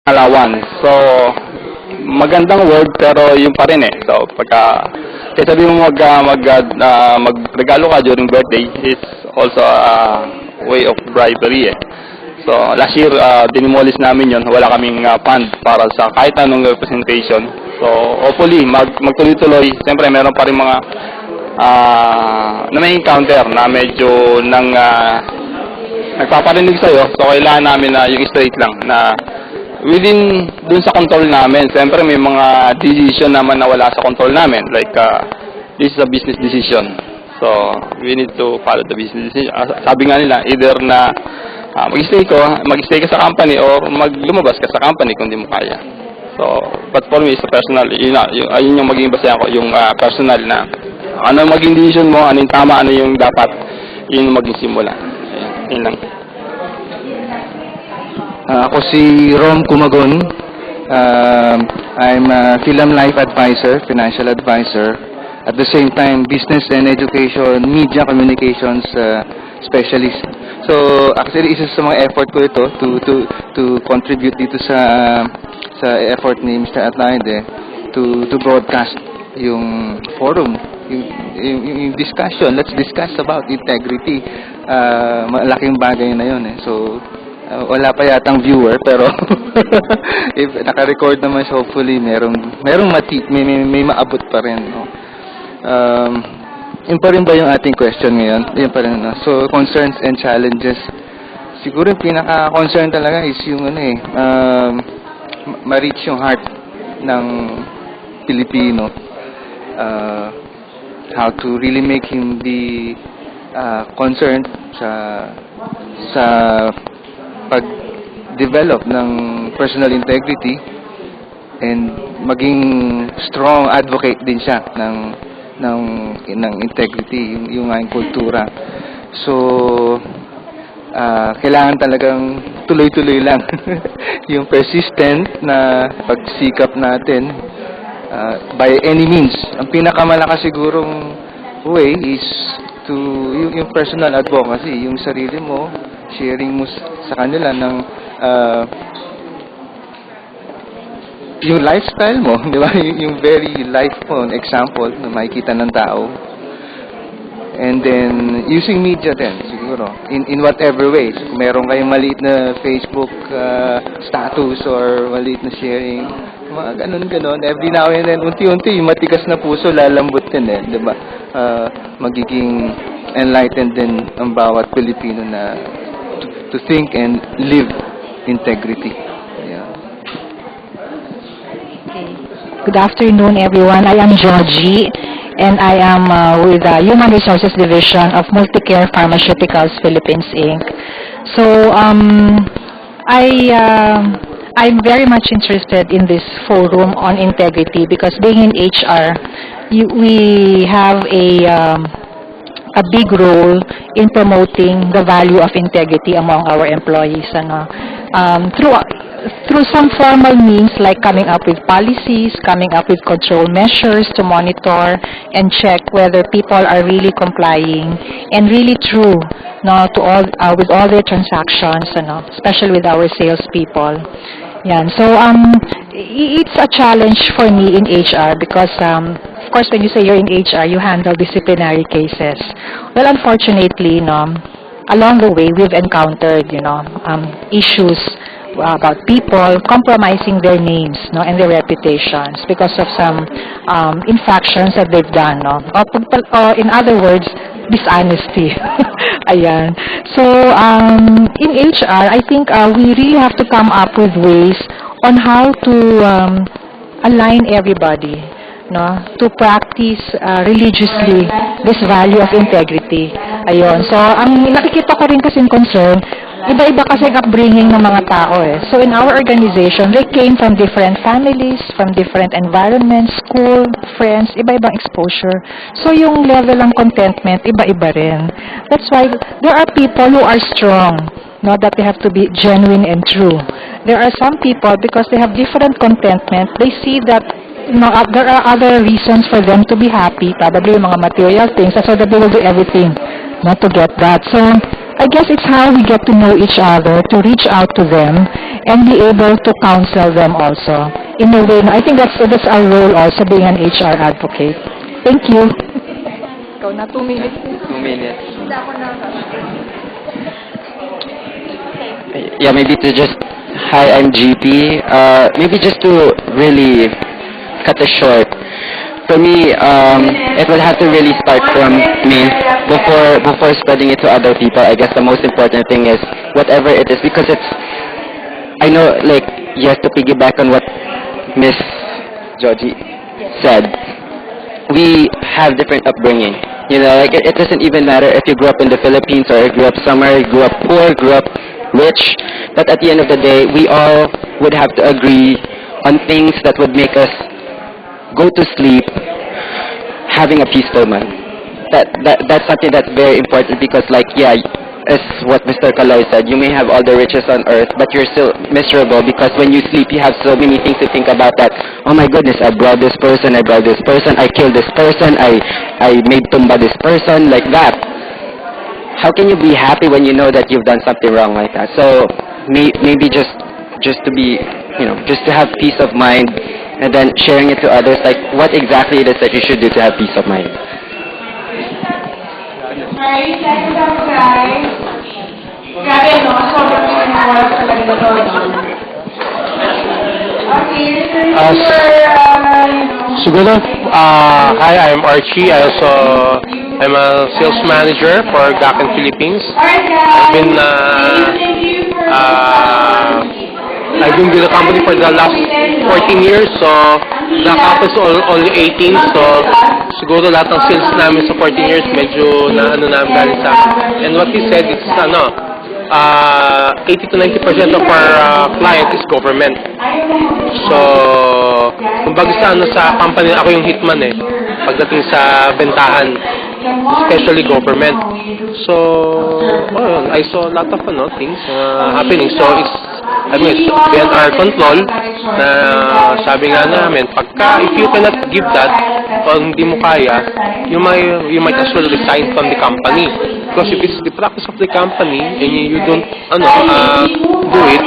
alawan. So, magandang word pero yung pa rin eh. So, kaya sabi mo magregalo ka during birthday is also a way of bribery eh. So, last year, dinimolish namin yon. Wala kaming fund para sa kahit anong representation. So, hopefully, magtuloy-tuloy. Siyempre, meron pa rin mga na may encounter na medyo nagpaparinig sa'yo. So, kailangan namin na yung straight lang na within dun sa control namin. Siyempre, may mga decision naman na wala sa control namin. Like, this is a business decision. So, we need to follow the business decision. Sabi nga nila, either na mag-stay ka sa company or lumabas ka sa company kung di mo kaya. So, but for me, it's a personal, yun yung maging basehan ko, yung personal na ano maging decision mo, ano yung tama, ano yung dapat, yun yung maging simula. Yun lang. Ako si Rom Kumagon. I'm a Film Life Advisor, Financial Advisor. At the same time, Business and Education, Media Communications Specialist. So, actually, isa sa mga effort ko ito to contribute dito sa effort ni Mr. Atlaide to broadcast yung forum, yung discussion. Let's discuss about integrity. Malaking bagay na yun eh. So, wala pa yatang viewer pero if naka-record naman siya, hopefully may maabot pa rin, no? Yun pa rin ba yung ating question ngayon? Yun pa rin, no? So, concerns and challenges. Siguro yung pinaka-concern talaga is yung ma-reach yung heart ng Pilipino. How to really make him be concerned sa pag-develop ng personal integrity and maging strong advocate din siya ng integrity, yung aking kultura. So, kailangan talagang tuloy-tuloy lang yung persistent na pagsikap natin by any means. Ang pinakamalakas sigurong way is yung personal advocacy, yung sarili mo, sharing mo sa kanila ng yung lifestyle mo, di ba? Yung very life mo, example na makikita ng tao. And then, using media din, siguro, in whatever ways. Kung meron kayong maliit na Facebook status or maliit na sharing, mga ganun-ganon. Every now and then, unti-unti, yung matigas na puso, lalambot din eh, di ba? Magiging enlightened din ang bawat Pilipino na to think and live integrity. Good afternoon, everyone. I am Georgie, and I am with the Human Resources Division of Multicare Pharmaceuticals Philippines, Inc. So, I'm very much interested in this forum on integrity because being in HR, we have a big role in promoting the value of integrity among our employees. Through some formal means like coming up with policies, coming up with control measures to monitor and check whether people are really complying and really true to all with all their transactions, especially with our salespeople. Yan. So it's a challenge for me in HR because of course when you say you're in HR, you handle disciplinary cases. Well, unfortunately, along the way we've encountered issues about people compromising their names and their reputations because of some infractions that they've done. In other words, dishonesty. Ayan. So, in HR, I think we really have to come up with ways on how to align everybody to practice religiously this value of integrity. Ayun. So, ang nakikita ko rin kasing concern, iba-iba kasi ang upbringing ng mga tao eh. So in our organization, they came from different families, from different environments, school, friends, iba-ibang exposure. So yung level ng contentment, iba-iba rin. That's why there are people who are strong, that they have to be genuine and true. There are some people, because they have different contentment, they see that there are other reasons for them to be happy, probably yung mga material things, so that they will do everything to get that. So I guess it's how we get to know each other, to reach out to them, and be able to counsel them also. In a way, I think that's our role also, being an HR advocate. Thank you. Ikaw na, 2 minutes. 2 minutes. Yeah, maybe to just, hi, I'm GP. Maybe just to really cut it short. For me, it will have to really start from me before spreading it to other people. I guess the most important thing is whatever it is, because it's, I know, like, yes, to piggyback on what Miss Georgie said, we have different upbringing. You know, like, it doesn't even matter if you grew up in the Philippines or you grew up somewhere, you grew up poor, grew up rich, but at the end of the day, we all would have to agree on things that would make us go to sleep having a peaceful mind. That's something that's very important, because, like, yeah, as what Mr. Kaloy said, you may have all the riches on earth, but you're still miserable because when you sleep, you have so many things to think about that, oh my goodness, I brought this person, I killed this person, I made tumba this person, like that. How can you be happy when you know that you've done something wrong like that? So maybe just to be, you know, just to have peace of mind, and then sharing it to others, like what exactly it is that you should do to have peace of mind. Alright, second up, guys. Grabe, no? Sobrang oras talaga na to, no? Okay, this is Siguro, hi, I'm Archie. I'm a sales manager for Gakan Philippines. Alright, guys. I've been with the company for the last 14 years, so nakapos only 18, so siguro lahat ng sales namin sa 14 years, medyo na namin galing sa akin. And what he said, it's 80 to 90% of our client is government. So, kumbaga sa company, ako yung hitman pagdating sa bentahan, especially government. So, I saw a lot of things happening. So, it's beyond our control na sabi nga namin, pagka, if you cannot give that, kung hindi mo kaya, you might as well resign from the company. Because if it's the practice of the company and you don't, do it,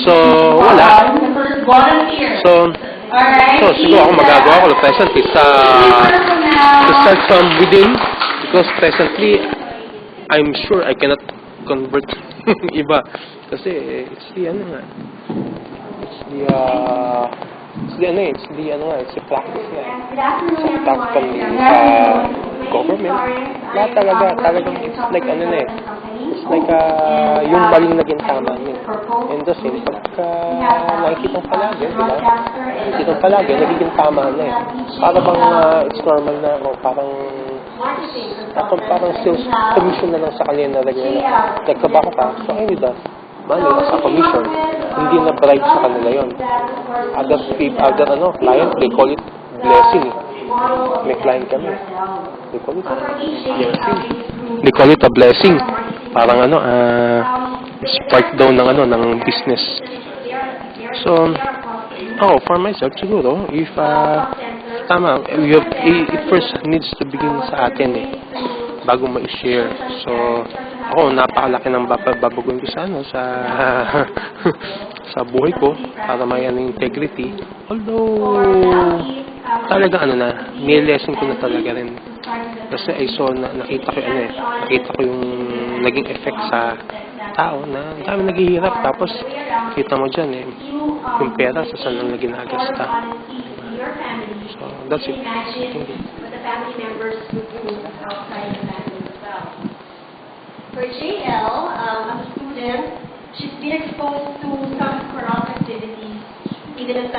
so, wala. So siguro ako magagawa ko presently to start from within, because presently, I'm sure I cannot convert iba. Kasi it's the practice na. It's the practice from the government. Lahat talagang it's like it's like yung maling naging tama niya. And the same, pagka nakikitang palagi, di ba? Nakikitang palagi, nagiging tama na Para bang it's normal na, o parang sales commission na lang sa kanila nalagay na. Nagtrabaho ka, so I need that. Money sa commission. Hindi na bribe sa kanila yon. Other client, they call it blessing. May client kami. They call it blessing. They call it a blessing. Parang spark daw ng business. So, for myself, siguro, if tama, it first needs to begin sa atin bago ma-share. So, ako, napakalaki ng babaguhin ko sa buhay ko para may integrity. Although, talaga nilesson ko na talaga rin. Kasi nakita ko yung naging effect sa tao na dami naghihirap. Tapos, kita mo dyan yung pera sa saan lang na ginagasta. So, that's it. For JL, as a student, she's been exposed to some corrupt activities, even at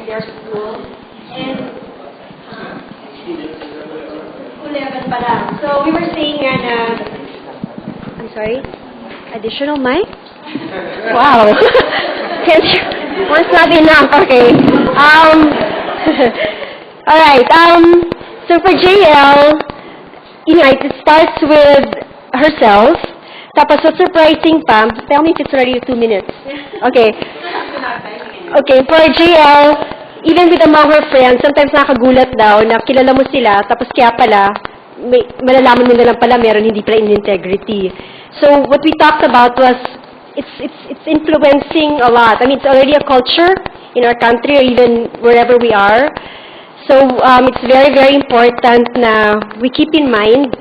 their school. And school level pa lang. So we were saying I'm sorry, additional mic? Wow. One's not enough. Okay. All right. So for JL, it starts with herself. Tapos, what's surprising pa, tell me if it's already 2 minutes. Okay. Okay, for JL, even with among her friends, sometimes nakagulat daw na kilala mo sila, tapos kaya pala, malalaman mo na lang pala meron hindi pala in integrity. So what we talked about was it's influencing a lot. I mean, it's already a culture in our country or even wherever we are. So it's very, very important na we keep in mind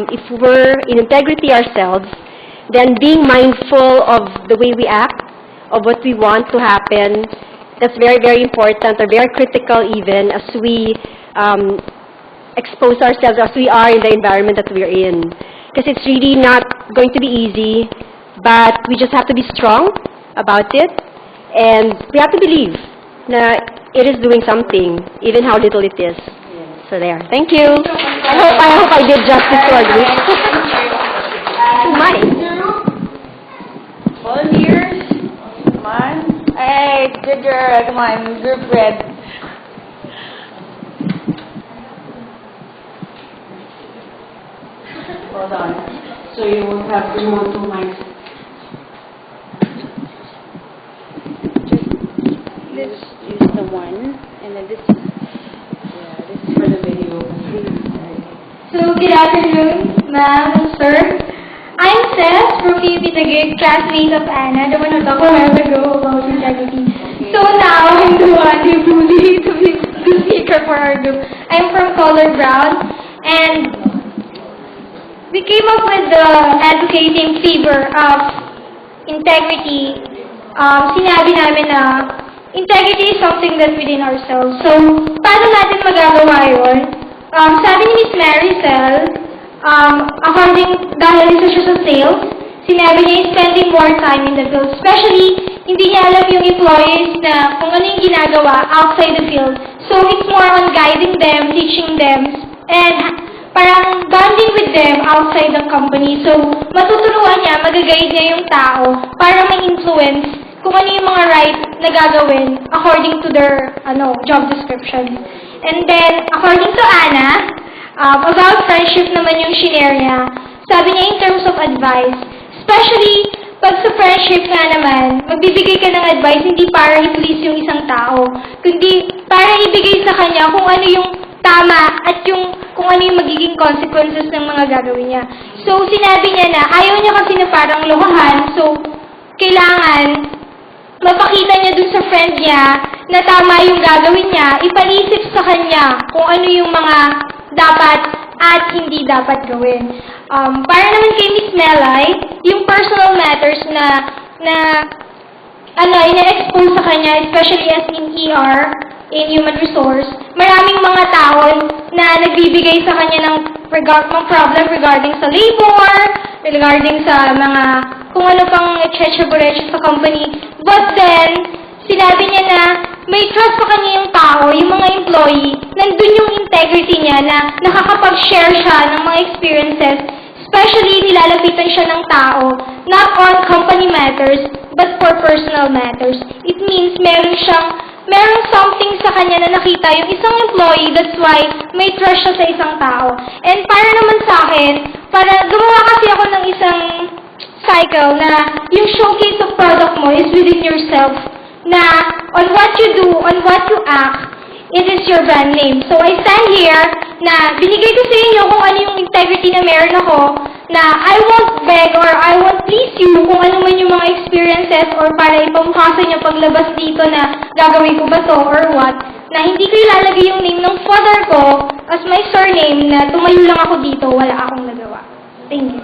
if we're in integrity ourselves, then being mindful of the way we act, of what we want to happen, that's very, very important or very critical even as we expose ourselves as we are in the environment that we're in. Because it's really not going to be easy, but we just have to be strong about it, and we have to believe na it is doing something, even how little it is. So there. Thank you. I hope I did justice to our group. Mine. Volunteers? Come on. Hey, good girl. Come on, group red. Hold on. So you will have to move 2 mics. This is the one, and then this is for the video. So, good afternoon, ma'am and sir. I'm Seth from PUP Taguig, classmate of Anna, the one who talked a while ago about integrity. So now, I'm the one who bullied to be the speaker for our group. I'm from Color Brown, and we came up with the advocating favor of integrity. Sinabi namin na integrity is something that's within ourselves. So, paano natin magagawa yun? Sabi ni Miss Maricel, dahil isa siya sa sales, sinabi niya spending more time in the field. Especially, hindi niya alam yung employees na kung ano yung ginagawa outside the field. So, it's more on guiding them, teaching them, and parang bonding with them outside the company. So, matuturuan niya, mag-guide niya yung tao para ma-influence kung ano yung mga right na gagawin according to their job description. And then, according to Anna, about friendship naman yung shinare niya, sabi niya in terms of advice, especially pag sa friendship nga naman, magbibigay ka ng advice hindi para i-please yung isang tao, kundi para ibigay sa kanya kung ano yung tama at kung ano yung magiging consequences ng mga gagawin niya. So, sinabi niya na ayaw niya kasi na parang lokohan, so kailangan mapakita niya dun sa friend niya na tama yung gagawin niya, ipaisip sa kanya kung ano yung mga dapat at hindi dapat gawin. Para naman kay Miss Melay, yung personal matters na ina-expose sa kanya, especially as in ER, in human resource, maraming mga tao na nagbibigay sa kanya ng problem regarding sa labor, regarding sa mga kung ano pang etcheche-bureche sa company. But then, sinabi niya na may trust sa kanya yung tao, yung mga employee, nandun yung integrity niya na nakakapag-share siya ng mga experiences, especially nilalapitan siya ng tao, not on company matters, but for personal matters. It means meron something sa kanya na nakita yung isang employee, that's why may trust siya sa isang tao. And para naman sa akin, gumawa kasi ako ng isang cycle na yung showcase of product mo is within yourself, na on what you do, on what you act, it is your brand name. So I stand here na binigay ko sa inyo kung ano yung integrity na meron ako, na I won't beg or I won't please you kung ano man yung mga experiences or para ipamukha sa inyo paglabas dito na gagawin ko ba to or what, na hindi ko ilalagay yung name ng father ko as my surname na tumayo lang ako dito, wala akong nagawa. Thank you.